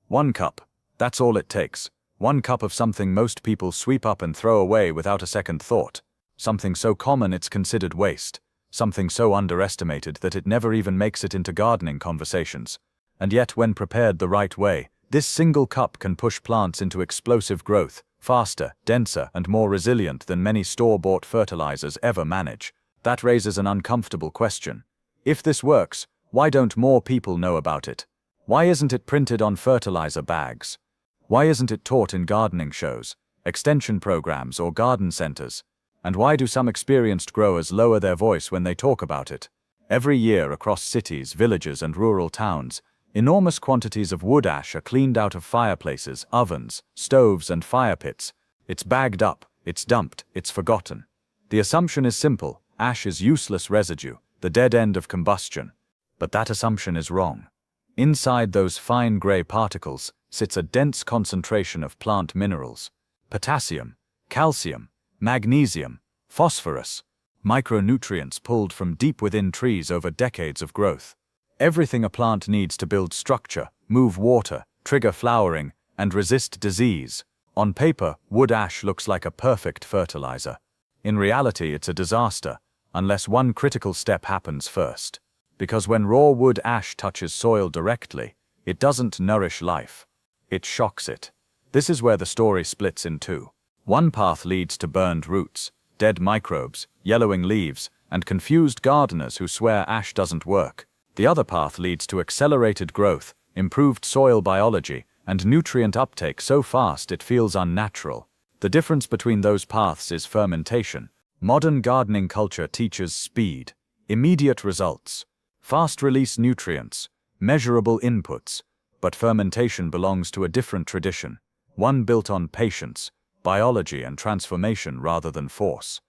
1 cup. That's all it takes. 1 cup of something most people sweep up and throw away without a second thought. Something so common it's considered waste. Something so underestimated that it never even makes it into gardening conversations. And yet, when prepared the right way, this single cup can push plants into explosive growth, faster, denser, and more resilient than many store-bought fertilizers ever manage. That raises an uncomfortable question. If this works, why don't more people know about it? Why isn't it printed on fertilizer bags? Why isn't it taught in gardening shows, extension programs, or garden centers? And why do some experienced growers lower their voice when they talk about it? Every year across cities, villages, and rural towns, enormous quantities of wood ash are cleaned out of fireplaces, ovens, stoves, and fire pits. It's bagged up, it's dumped, it's forgotten. The assumption is simple: ash is useless residue, the dead end of combustion. But that assumption is wrong. Inside those fine gray particles sits a dense concentration of plant minerals: potassium, calcium, magnesium, phosphorus, micronutrients pulled from deep within trees over decades of growth. Everything a plant needs to build structure, move water, trigger flowering, and resist disease. On paper, wood ash looks like a perfect fertilizer. In reality, it's a disaster, unless one critical step happens first. Because when raw wood ash touches soil directly, it doesn't nourish life. It shocks it. This is where the story splits in two. One path leads to burned roots, dead microbes, yellowing leaves, and confused gardeners who swear ash doesn't work. The other path leads to accelerated growth, improved soil biology, and nutrient uptake so fast it feels unnatural. The difference between those paths is fermentation. Modern gardening culture teaches speed, immediate results, fast-release nutrients, measurable inputs. But fermentation belongs to a different tradition, one built on patience, biology, and transformation rather than force.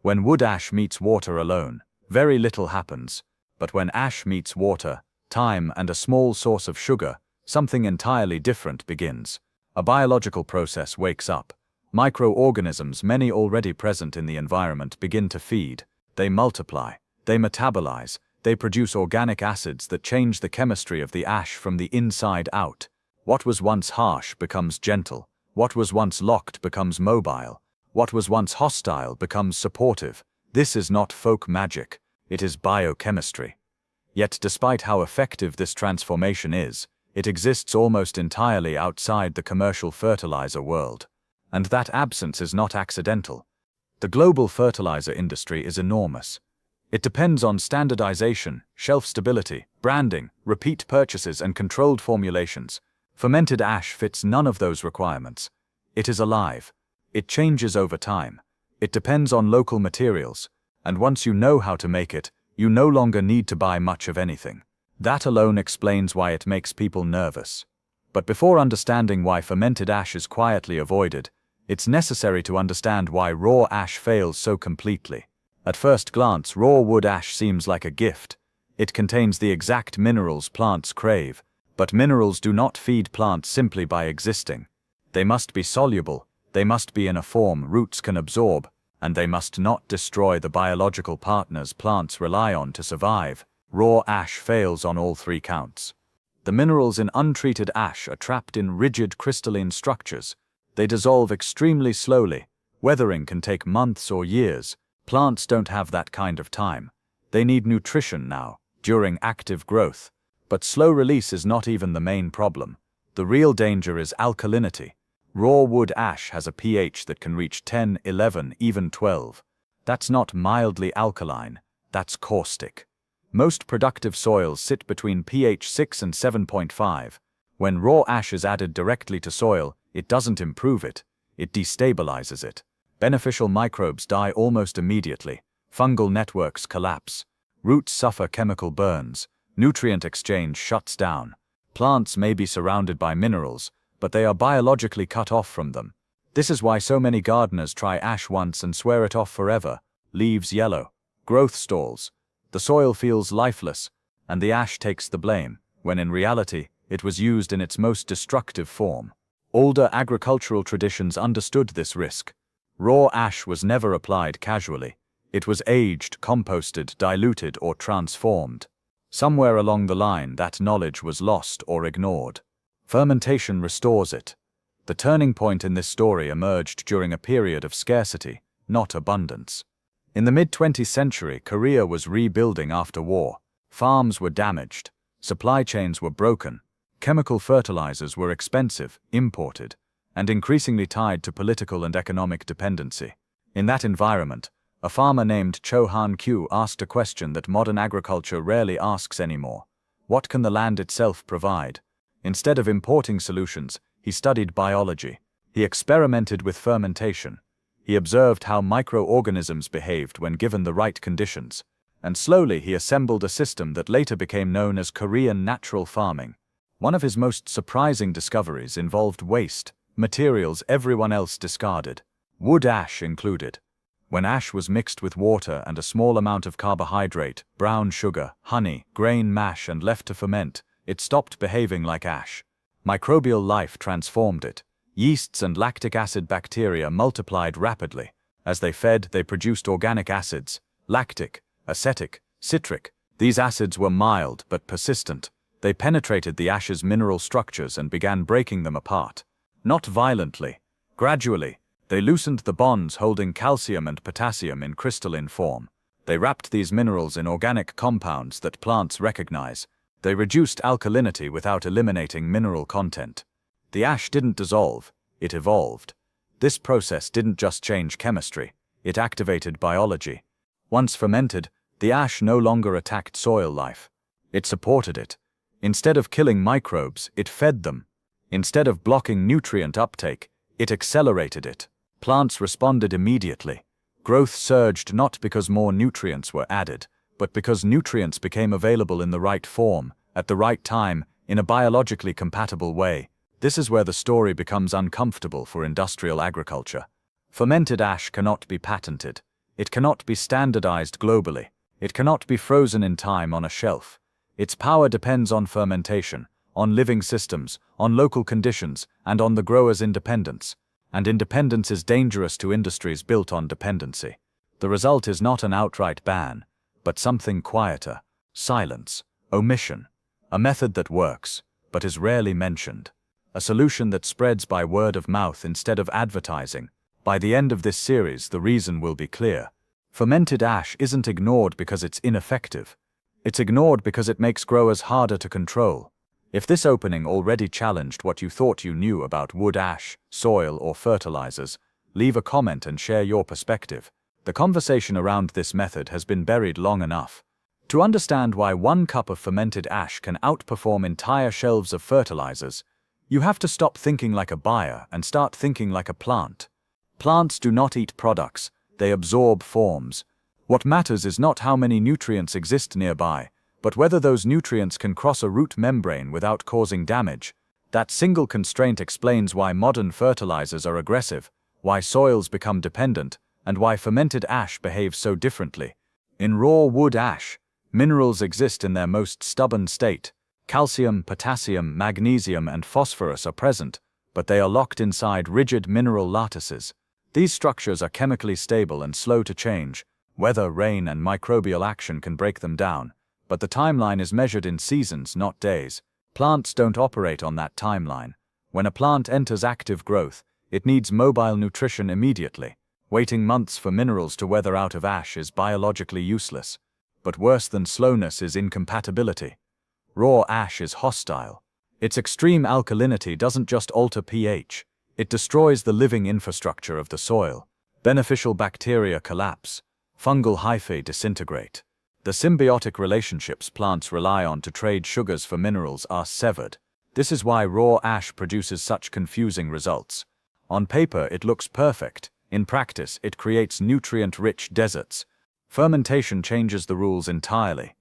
When wood ash meets water alone, very little happens. But when ash meets water, time, and a small source of sugar, something entirely different begins. A biological process wakes up. Microorganisms, many already present in the environment, begin to feed. They multiply. They metabolize. They produce organic acids that change the chemistry of the ash from the inside out. What was once harsh becomes gentle. What was once locked becomes mobile. What was once hostile becomes supportive. This is not folk magic. It is biochemistry. Yet despite how effective this transformation is, it exists almost entirely outside the commercial fertilizer world. And that absence is not accidental. The global fertilizer industry is enormous. It depends on standardization, shelf stability, branding, repeat purchases, and controlled formulations. Fermented ash fits none of those requirements. It is alive. It changes over time. It depends on local materials. And once you know how to make it, you no longer need to buy much of anything. That alone explains why it makes people nervous. But before understanding why fermented ash is quietly avoided, it's necessary to understand why raw ash fails so completely. At first glance, raw wood ash seems like a gift. It contains the exact minerals plants crave. But minerals do not feed plants simply by existing. They must be soluble, they must be in a form roots can absorb, and they must not destroy the biological partners plants rely on to survive. Raw ash fails on all three counts. The minerals in untreated ash are trapped in rigid crystalline structures. They dissolve extremely slowly. Weathering can take months or years. Plants don't have that kind of time. They need nutrition now, during active growth. But slow release is not even the main problem. The real danger is alkalinity. Raw wood ash has a pH that can reach 10, 11, even 12. That's not mildly alkaline, that's caustic. Most productive soils sit between pH 6 and 7.5. When raw ash is added directly to soil, it doesn't improve it, it destabilizes it. Beneficial microbes die almost immediately. Fungal networks collapse. Roots suffer chemical burns. Nutrient exchange shuts down. Plants may be surrounded by minerals, but they are biologically cut off from them. This is why so many gardeners try ash once and swear it off forever. Leaves yellow. Growth stalls. The soil feels lifeless, and the ash takes the blame, when in reality, it was used in its most destructive form. Older agricultural traditions understood this risk. Raw ash was never applied casually. It was aged, composted, diluted, or transformed. Somewhere along the line, that knowledge was lost or ignored. Fermentation restores it. The turning point in this story emerged during a period of scarcity, not abundance. In the mid-20th century, Korea was rebuilding after war. Farms were damaged, supply chains were broken, chemical fertilizers were expensive, imported, and increasingly tied to political and economic dependency. In that environment, a farmer named Cho Han-kyu asked a question that modern agriculture rarely asks anymore. What can the land itself provide? Instead of importing solutions, he studied biology. He experimented with fermentation. He observed how microorganisms behaved when given the right conditions. And slowly he assembled a system that later became known as Korean natural farming. One of his most surprising discoveries involved waste, materials everyone else discarded, wood ash included. When ash was mixed with water and a small amount of carbohydrate, brown sugar, honey, grain mash and left to ferment, it stopped behaving like ash. Microbial life transformed it. Yeasts and lactic acid bacteria multiplied rapidly. As they fed, they produced organic acids, lactic, acetic, citric. These acids were mild but persistent. They penetrated the ash's mineral structures and began breaking them apart. Not violently. Gradually, they loosened the bonds holding calcium and potassium in crystalline form. They wrapped these minerals in organic compounds that plants recognize. They reduced alkalinity without eliminating mineral content. The ash didn't dissolve, it evolved. This process didn't just change chemistry, it activated biology. Once fermented, the ash no longer attacked soil life. It supported it. Instead of killing microbes, it fed them. Instead of blocking nutrient uptake, it accelerated it. Plants responded immediately. Growth surged not because more nutrients were added, but because nutrients became available in the right form, at the right time, in a biologically compatible way. This is where the story becomes uncomfortable for industrial agriculture. Fermented ash cannot be patented. It cannot be standardized globally. It cannot be frozen in time on a shelf. Its power depends on fermentation, on living systems, on local conditions, and on the grower's independence. And independence is dangerous to industries built on dependency. The result is not an outright ban, but something quieter: silence, omission, a method that works, but is rarely mentioned, a solution that spreads by word of mouth instead of advertising. By the end of this series, the reason will be clear. Fermented ash isn't ignored because it's ineffective. It's ignored because it makes growers harder to control. If this opening already challenged what you thought you knew about wood ash, soil, or fertilizers, leave a comment and share your perspective. The conversation around this method has been buried long enough. To understand why 1 cup of fermented ash can outperform entire shelves of fertilizers, you have to stop thinking like a buyer and start thinking like a plant. Plants do not eat products, they absorb forms. What matters is not how many nutrients exist nearby, but whether those nutrients can cross a root membrane without causing damage. That single constraint explains why modern fertilizers are aggressive, why soils become dependent, and why fermented ash behaves so differently. In raw wood ash, minerals exist in their most stubborn state. Calcium, potassium, magnesium, and phosphorus are present, but they are locked inside rigid mineral lattices. These structures are chemically stable and slow to change. Weather, rain, and microbial action can break them down. But the timeline is measured in seasons, not days. Plants don't operate on that timeline. When a plant enters active growth, it needs mobile nutrition immediately. Waiting months for minerals to weather out of ash is biologically useless. But worse than slowness is incompatibility. Raw ash is hostile. Its extreme alkalinity doesn't just alter pH, it destroys the living infrastructure of the soil. Beneficial bacteria collapse. Fungal hyphae disintegrate. The symbiotic relationships plants rely on to trade sugars for minerals are severed. This is why raw ash produces such confusing results. On paper, it looks perfect. In practice, it creates nutrient-rich deserts. Fermentation changes the rules entirely.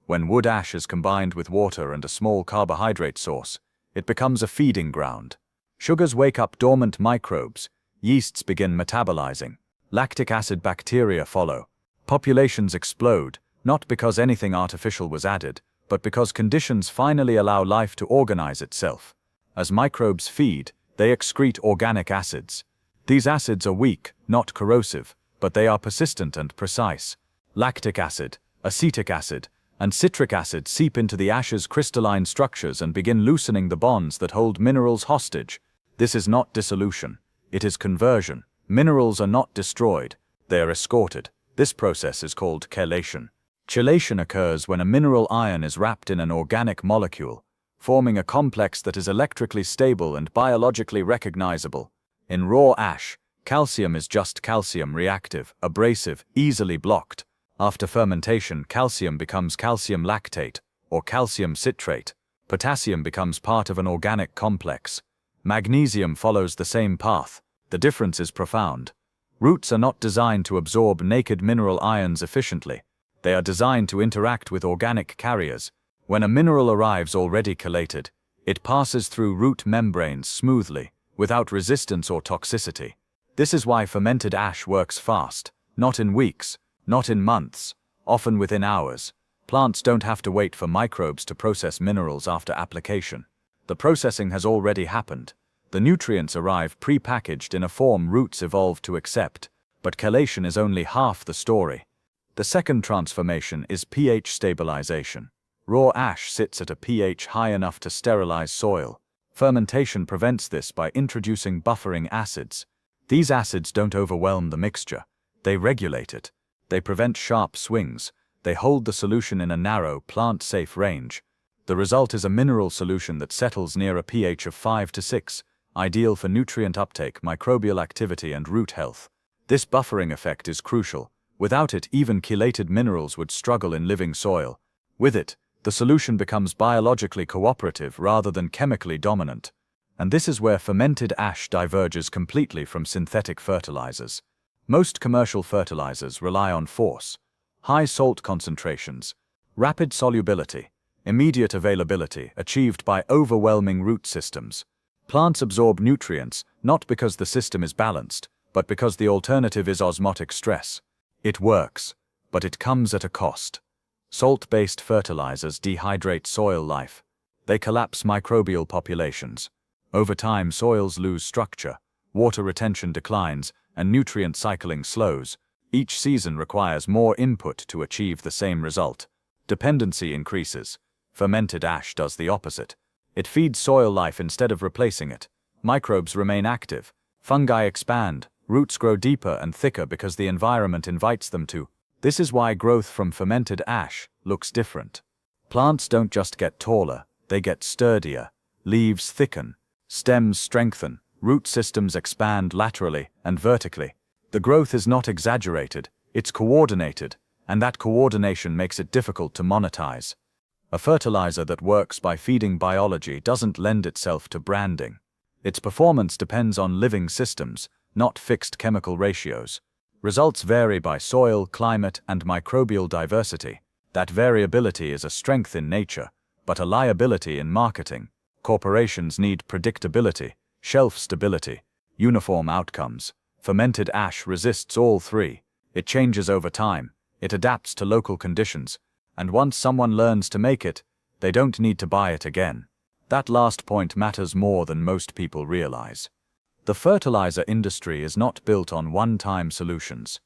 When wood ash is combined with water and a small carbohydrate source, it becomes a feeding ground. Sugars wake up dormant microbes. Yeasts begin metabolizing. Lactic acid bacteria follow. Populations explode. Not because anything artificial was added, but because conditions finally allow life to organize itself. As microbes feed, they excrete organic acids. These acids are weak, not corrosive, but they are persistent and precise. Lactic acid, acetic acid, and citric acid seep into the ash's crystalline structures and begin loosening the bonds that hold minerals hostage. This is not dissolution. It is conversion. Minerals are not destroyed. They are escorted. This process is called chelation. Chelation occurs when a mineral ion is wrapped in an organic molecule, forming a complex that is electrically stable and biologically recognizable. In raw ash, calcium is just calcium, reactive, abrasive, easily blocked. After fermentation, calcium becomes calcium lactate, or calcium citrate. Potassium becomes part of an organic complex. Magnesium follows the same path. The difference is profound. Roots are not designed to absorb naked mineral ions efficiently. They are designed to interact with organic carriers. When a mineral arrives already chelated, it passes through root membranes smoothly, without resistance or toxicity. This is why fermented ash works fast, not in weeks, not in months, often within hours. Plants don't have to wait for microbes to process minerals after application. The processing has already happened. The nutrients arrive pre-packaged in a form roots evolved to accept, but chelation is only half the story. The second transformation is pH stabilization. Raw ash sits at a pH high enough to sterilize soil. Fermentation prevents this by introducing buffering acids. These acids don't overwhelm the mixture. They regulate it. They prevent sharp swings. They hold the solution in a narrow, plant-safe range. The result is a mineral solution that settles near a pH of 5 to 6, ideal for nutrient uptake, microbial activity, and root health. This buffering effect is crucial. Without it, even chelated minerals would struggle in living soil. With it, the solution becomes biologically cooperative rather than chemically dominant. And this is where fermented ash diverges completely from synthetic fertilizers. Most commercial fertilizers rely on force, high salt concentrations, rapid solubility, immediate availability achieved by overwhelming root systems. Plants absorb nutrients not because the system is balanced, but because the alternative is osmotic stress. It works, but it comes at a cost. Salt-based fertilizers dehydrate soil life. They collapse microbial populations. Over time, soils lose structure, water retention declines, and nutrient cycling slows. Each season requires more input to achieve the same result. Dependency increases. Fermented ash does the opposite. It feeds soil life instead of replacing it. Microbes remain active. Fungi expand. Roots grow deeper and thicker because the environment invites them to. This is why growth from fermented ash looks different. Plants don't just get taller, they get sturdier. Leaves thicken. Stems strengthen. Root systems expand laterally and vertically. The growth is not exaggerated, it's coordinated, and that coordination makes it difficult to monetize. A fertilizer that works by feeding biology doesn't lend itself to branding. Its performance depends on living systems, not fixed chemical ratios. Results vary by soil, climate, and microbial diversity. That variability is a strength in nature, but a liability in marketing. Corporations need predictability, shelf stability, uniform outcomes. Fermented ash resists all three. It changes over time, it adapts to local conditions, and once someone learns to make it, they don't need to buy it again. That last point matters more than most people realize. The fertilizer industry is not built on one-time solutions.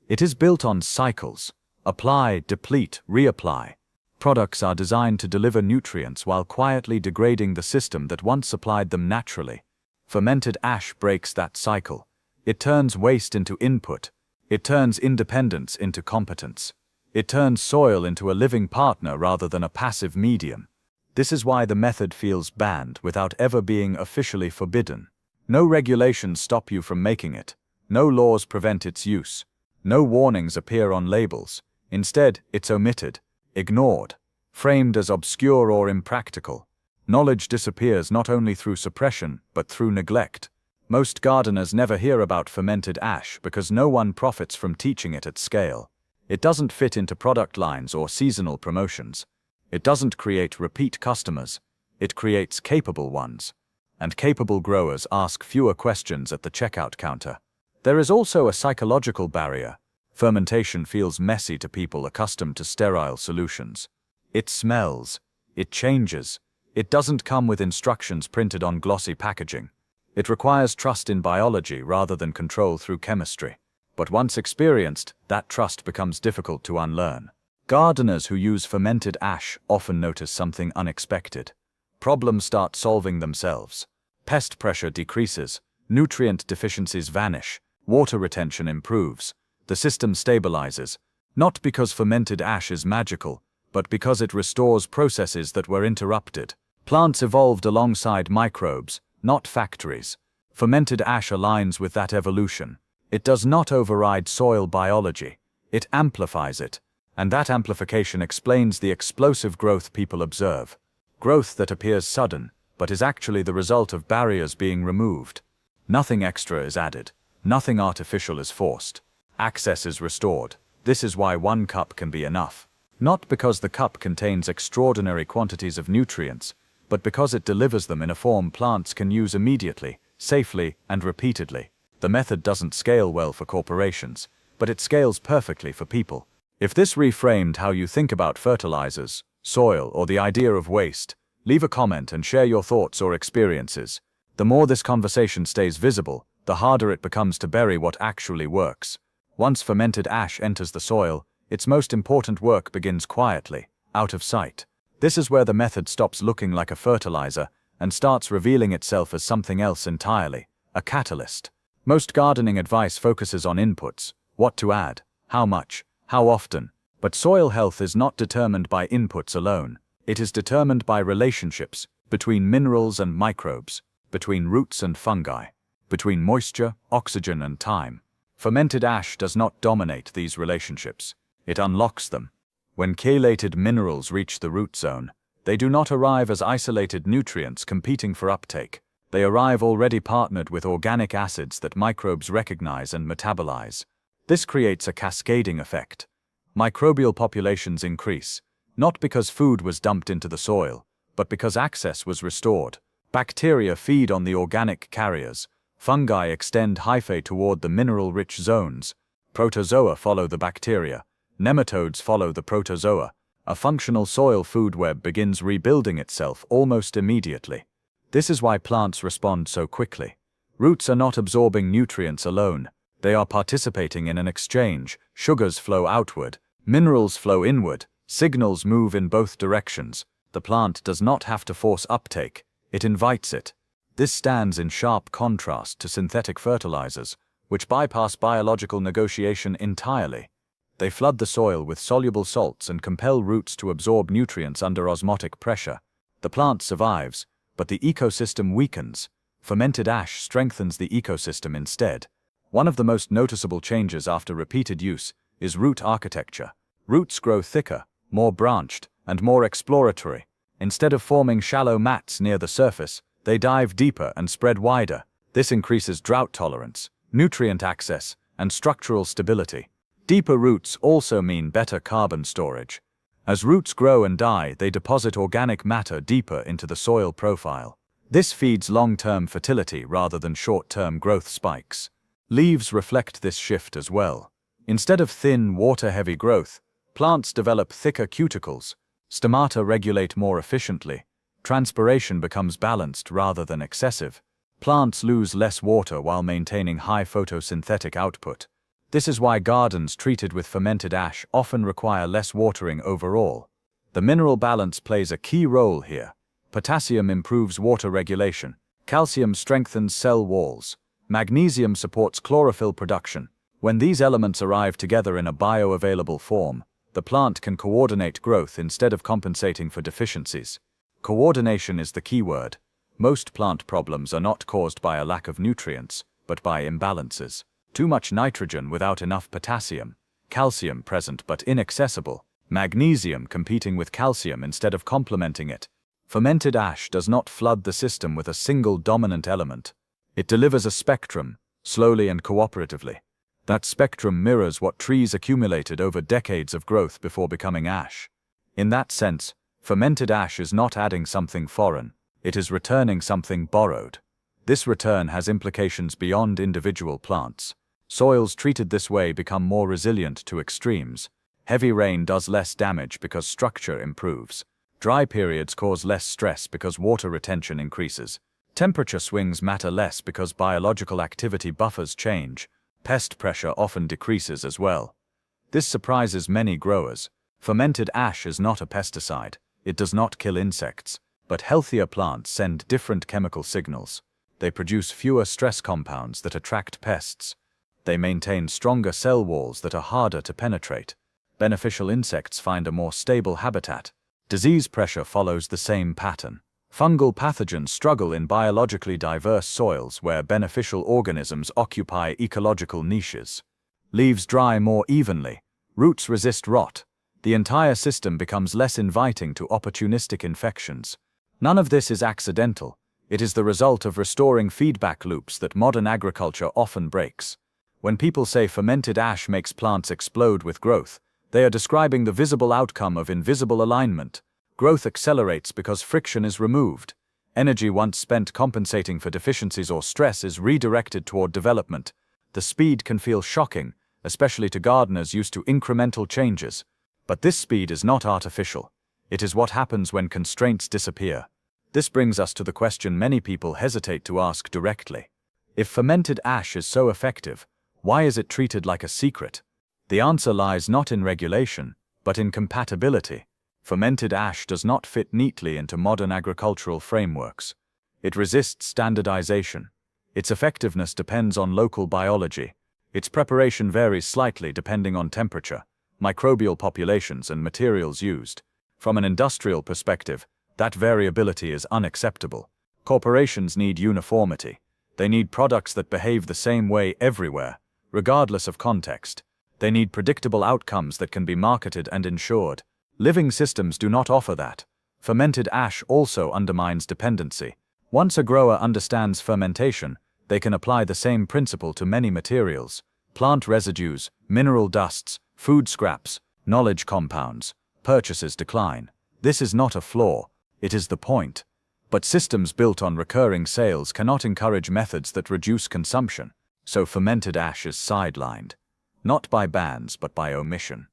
It is built on cycles. Apply, deplete, reapply. Products are designed to deliver nutrients while quietly degrading the system that once supplied them naturally. Fermented ash breaks that cycle. It turns waste into input. It turns independence into competence. It turns soil into a living partner rather than a passive medium. This is why the method feels banned without ever being officially forbidden. No regulations stop you from making it. No laws prevent its use. No warnings appear on labels. Instead, it's omitted, ignored, framed as obscure or impractical. Knowledge disappears not only through suppression, but through neglect. Most gardeners never hear about fermented ash because no one profits from teaching it at scale. It doesn't fit into product lines or seasonal promotions. It doesn't create repeat customers. It creates capable ones. And capable growers ask fewer questions at the checkout counter. There is also a psychological barrier. Fermentation feels messy to people accustomed to sterile solutions. It smells. It changes. It doesn't come with instructions printed on glossy packaging. It requires trust in biology rather than control through chemistry. But once experienced, that trust becomes difficult to unlearn. Gardeners who use fermented ash often notice something unexpected. Problems start solving themselves. Pest pressure decreases, nutrient deficiencies vanish, water retention improves, the system stabilizes, not because fermented ash is magical, but because it restores processes that were interrupted. Plants evolved alongside microbes, not factories. Fermented ash aligns with that evolution. It does not override soil biology. It amplifies it, and that amplification explains the explosive growth people observe. Growth that appears sudden, but is actually the result of barriers being removed. Nothing extra is added. Nothing artificial is forced. Access is restored. This is why 1 cup can be enough. Not because the cup contains extraordinary quantities of nutrients, but because it delivers them in a form plants can use immediately, safely, and repeatedly. The method doesn't scale well for corporations, but it scales perfectly for people. If this reframed how you think about fertilizers, soil, or the idea of waste, leave a comment and share your thoughts or experiences. The more this conversation stays visible, the harder it becomes to bury what actually works. Once fermented ash enters the soil, its most important work begins quietly, out of sight. This is where the method stops looking like a fertilizer and starts revealing itself as something else entirely, a catalyst. Most gardening advice focuses on inputs, what to add, how much, how often, but soil health is not determined by inputs alone. It is determined by relationships between minerals and microbes, between roots and fungi, between moisture, oxygen, and time. Fermented ash does not dominate these relationships. It unlocks them. When chelated minerals reach the root zone, they do not arrive as isolated nutrients competing for uptake. They arrive already partnered with organic acids that microbes recognize and metabolize. This creates a cascading effect. Microbial populations increase, not because food was dumped into the soil, but because access was restored. Bacteria feed on the organic carriers. Fungi extend hyphae toward the mineral-rich zones. Protozoa follow the bacteria. Nematodes follow the protozoa. A functional soil food web begins rebuilding itself almost immediately. This is why plants respond so quickly. Roots are not absorbing nutrients alone. They are participating in an exchange. Sugars flow outward. Minerals flow inward. Signals move in both directions. The plant does not have to force uptake. It invites it. This stands in sharp contrast to synthetic fertilizers, which bypass biological negotiation entirely. They flood the soil with soluble salts and compel roots to absorb nutrients under osmotic pressure. The plant survives, but the ecosystem weakens. Fermented ash strengthens the ecosystem instead. One of the most noticeable changes after repeated use is root architecture. Roots grow thicker, more branched, and more exploratory. Instead of forming shallow mats near the surface, they dive deeper and spread wider. This increases drought tolerance, nutrient access, and structural stability. Deeper roots also mean better carbon storage. As roots grow and die, they deposit organic matter deeper into the soil profile. This feeds long-term fertility rather than short-term growth spikes. Leaves reflect this shift as well. Instead of thin, water-heavy growth, plants develop thicker cuticles. Stomata regulate more efficiently. Transpiration becomes balanced rather than excessive. Plants lose less water while maintaining high photosynthetic output. This is why gardens treated with fermented ash often require less watering overall. The mineral balance plays a key role here. Potassium improves water regulation. Calcium strengthens cell walls. Magnesium supports chlorophyll production. When these elements arrive together in a bioavailable form, the plant can coordinate growth instead of compensating for deficiencies. Coordination is the key word. Most plant problems are not caused by a lack of nutrients, but by imbalances. Too much nitrogen without enough potassium, calcium present but inaccessible, magnesium competing with calcium instead of complementing it. Fermented ash does not flood the system with a single dominant element. It delivers a spectrum, slowly and cooperatively. That spectrum mirrors what trees accumulated over decades of growth before becoming ash. In that sense, fermented ash is not adding something foreign, it is returning something borrowed. This return has implications beyond individual plants. Soils treated this way become more resilient to extremes. Heavy rain does less damage because structure improves. Dry periods cause less stress because water retention increases. Temperature swings matter less because biological activity buffers change. Pest pressure often decreases as well. This surprises many growers. Fermented ash is not a pesticide. It does not kill insects, but healthier plants send different chemical signals. They produce fewer stress compounds that attract pests. They maintain stronger cell walls that are harder to penetrate. Beneficial insects find a more stable habitat. Disease pressure follows the same pattern. Fungal pathogens struggle in biologically diverse soils where beneficial organisms occupy ecological niches. Leaves dry more evenly. Roots resist rot. The entire system becomes less inviting to opportunistic infections. None of this is accidental. It is the result of restoring feedback loops that modern agriculture often breaks. When people say fermented ash makes plants explode with growth, they are describing the visible outcome of invisible alignment. Growth accelerates because friction is removed. Energy once spent compensating for deficiencies or stress is redirected toward development. The speed can feel shocking, especially to gardeners used to incremental changes. But this speed is not artificial. It is what happens when constraints disappear. This brings us to the question many people hesitate to ask directly. If fermented ash is so effective, why is it treated like a secret? The answer lies not in regulation, but in compatibility. Fermented ash does not fit neatly into modern agricultural frameworks. It resists standardization. Its effectiveness depends on local biology. Its preparation varies slightly depending on temperature, microbial populations, and materials used. From an industrial perspective, that variability is unacceptable. Corporations need uniformity. They need products that behave the same way everywhere, regardless of context. They need predictable outcomes that can be marketed and insured. Living systems do not offer that. Fermented ash also undermines dependency. Once a grower understands fermentation, they can apply the same principle to many materials: plant residues, mineral dusts, food scraps, knowledge compounds. Purchases decline. This is not a flaw, it is the point. But systems built on recurring sales cannot encourage methods that reduce consumption, so fermented ash is sidelined. Not by bans, but by omission.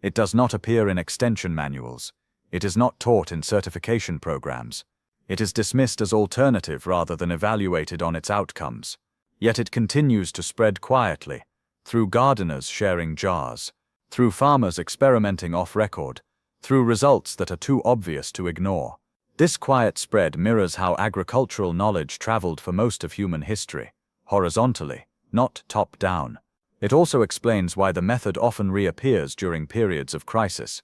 It does not appear in extension manuals. It is not taught in certification programs. It is dismissed as alternative rather than evaluated on its outcomes. Yet it continues to spread quietly, through gardeners sharing jars, through farmers experimenting off-record, through results that are too obvious to ignore. This quiet spread mirrors how agricultural knowledge traveled for most of human history, horizontally, not top-down. It also explains why the method often reappears during periods of crisis,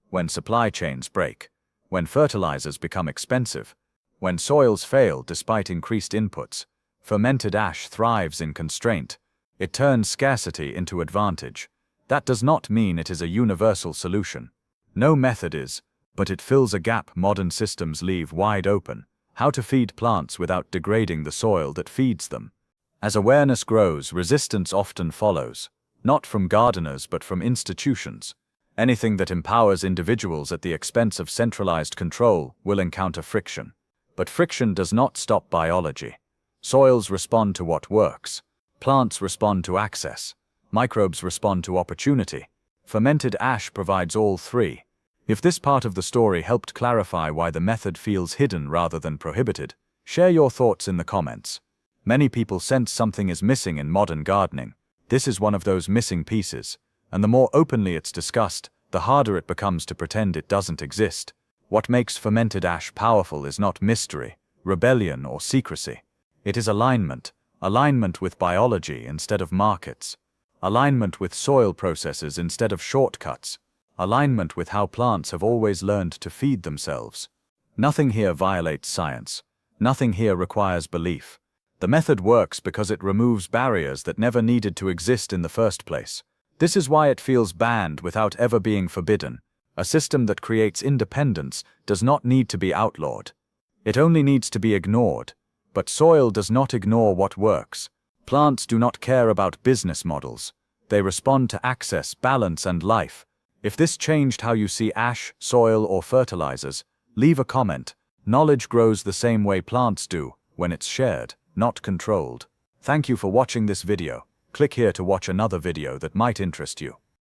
when supply chains break, when fertilizers become expensive, when soils fail despite increased inputs. Fermented ash thrives in constraint. It turns scarcity into advantage. That does not mean it is a universal solution. No method is, but it fills a gap modern systems leave wide open: how to feed plants without degrading the soil that feeds them. As awareness grows, resistance often follows, not from gardeners but from institutions. Anything that empowers individuals at the expense of centralized control will encounter friction. But friction does not stop biology. Soils respond to what works. Plants respond to access. Microbes respond to opportunity. Fermented ash provides all three. If this part of the story helped clarify why the method feels hidden rather than prohibited, share your thoughts in the comments. Many people sense something is missing in modern gardening. This is one of those missing pieces, and the more openly it's discussed, the harder it becomes to pretend it doesn't exist. What makes fermented ash powerful is not mystery, rebellion, or secrecy. It is alignment. Alignment with biology instead of markets. Alignment with soil processes instead of shortcuts. Alignment with how plants have always learned to feed themselves. Nothing here violates science. Nothing here requires belief. The method works because it removes barriers that never needed to exist in the first place. This is why it feels banned without ever being forbidden. A system that creates independence does not need to be outlawed. It only needs to be ignored. But soil does not ignore what works. Plants do not care about business models. They respond to access, balance, and life. If this changed how you see ash, soil, or fertilizers, leave a comment. Knowledge grows the same way plants do, when it's shared, not controlled. Thank you for watching this video. Click here to watch another video that might interest you.